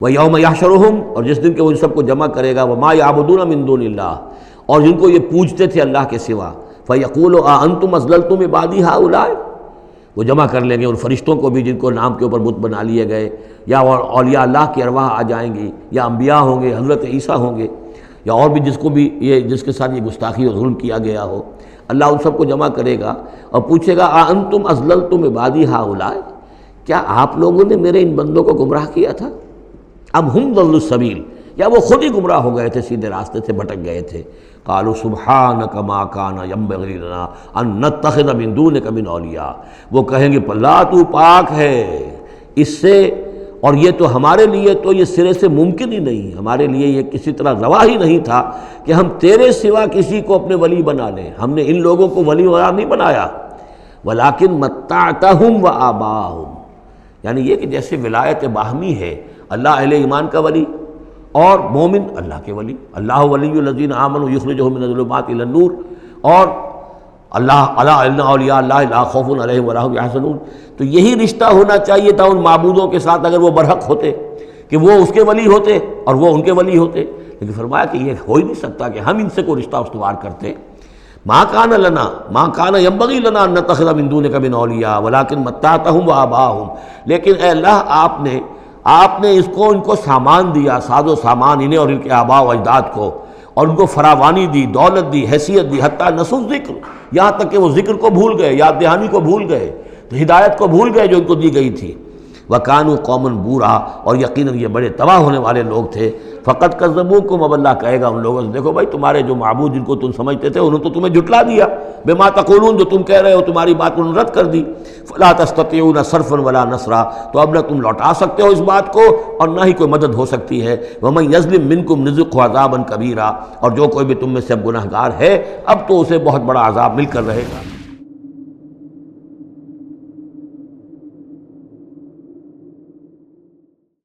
وَيَوْمَ يَحْشُرُهُمْ، اور جس دن کہ وہ ان سب کو جمع کرے گا، وَمَا يَعْبُدُونَ مِن دُونِ اللَّهِ، اور جن کو یہ پوجتے تھے اللہ کے سوا، فَيَقُولُ أَأَنْتُمْ أَضْلَلْتُمْ عِبَادِي هَؤُلَاءِ، وہ جمع کر لیں گے ان فرشتوں کو بھی جن کو نام کے اوپر بت بنا لیے گئے، یا اولیاء اللہ کی ارواح آ جائیں گی، یا انبیاء ہوں گے، حضرت عیسیٰ ہوں گے، یا اور بھی جس کے ساتھ یہ گستاخی اور ظلم کیا گیا ہو، اللہ ان سب کو جمع کرے گا اور پوچھے گا أَأَنْتُمْ أَضْلَلْتُمْ عِبَادِي هَؤُلَاءِ، کیا آپ لوگوں نے میرے ان بندوں کو گمراہ کیا تھا؟ اب ہم ضلوا السبیل، یا وہ خود ہی گمراہ ہو گئے تھے، سیدھے راستے سے بھٹک گئے تھے۔ قالوا سبحانک ما کان ینبغی لنا ان نتخذ من دونک من اولیاء، وہ کہیں گے اللہ تو پاک ہے اس سے، اور یہ تو ہمارے لیے تو یہ سرے سے ممکن ہی نہیں، ہمارے لیے یہ کسی طرح روا ہی نہیں تھا کہ ہم تیرے سوا کسی کو اپنے ولی بنا لیں، ہم نے ان لوگوں کو ولی قرار نہیں بنایا۔ ولکن متعتہم وآباءہم، یعنی یہ کہ جیسے ولایت باہمی ہے، اللہ اہل ایمان کا ولی اور مومن اللہ کے ولی، اللہ ولی الذین آمنوا یخرجہم من الظلمات الی النور، اور اللہ الا ان اولیاء اللہ لا خوف علیہم ولا هم یحزنون، تو یہی رشتہ ہونا چاہیے تھا ان معبودوں کے ساتھ اگر وہ برحق ہوتے، کہ وہ اس کے ولی ہوتے اور وہ ان کے ولی ہوتے، لیکن فرمایا کہ یہ ہو ہی نہیں سکتا کہ ہم ان سے کوئی رشتہ استوار کرتے۔ ما کان لنا ما کان ینبغی لنا ان نتخذ من دونک من اولیاء ولکن متعتہم وآباءہم، لیکن اے اللہ آپ نے ان کو سامان دیا، ساز و سامان انہیں اور ان کے آباء و اجداد کو، اور ان کو فراوانی دی، دولت دی، حیثیت دی، حتیٰ نسوا ذکر، یہاں تک کہ وہ ذکر کو بھول گئے، یاد دہانی کو بھول گئے، ہدایت کو بھول گئے جو ان کو دی گئی تھی۔ وَكَانُوا قَوْمًا بُورًا، اور یقیناً یہ بڑے تباہ ہونے والے لوگ تھے۔ فَقَدْ كَذَّبُوكُمْ، اب اللہ کہے گا ان لوگوں سے دیکھو بھائی تمہارے جو معبود جن کو تم سمجھتے تھے انہوں تو تمہیں جھٹلا دیا، بِمَا تَقُولُونَ، جو تم کہہ رہے ہو تمہاری بات انہوں نے رد کر دی۔ فَلَا تَسْتَطِيعُونَ صَرْفًا وَلَا نَصْرًا، تو اب نہ تم لوٹا سکتے ہو اس بات کو اور نہ ہی کوئی مدد ہو سکتی ہے۔ وَمَن يَظْلِم مِّنكُمْ نُذِقْهُ عَذَابًا كَبِيرًا، اور جو کوئی بھی تم میں سے اب گناہگار ہے اب تو اسے بہت بڑا عذاب مل کر رہے گا۔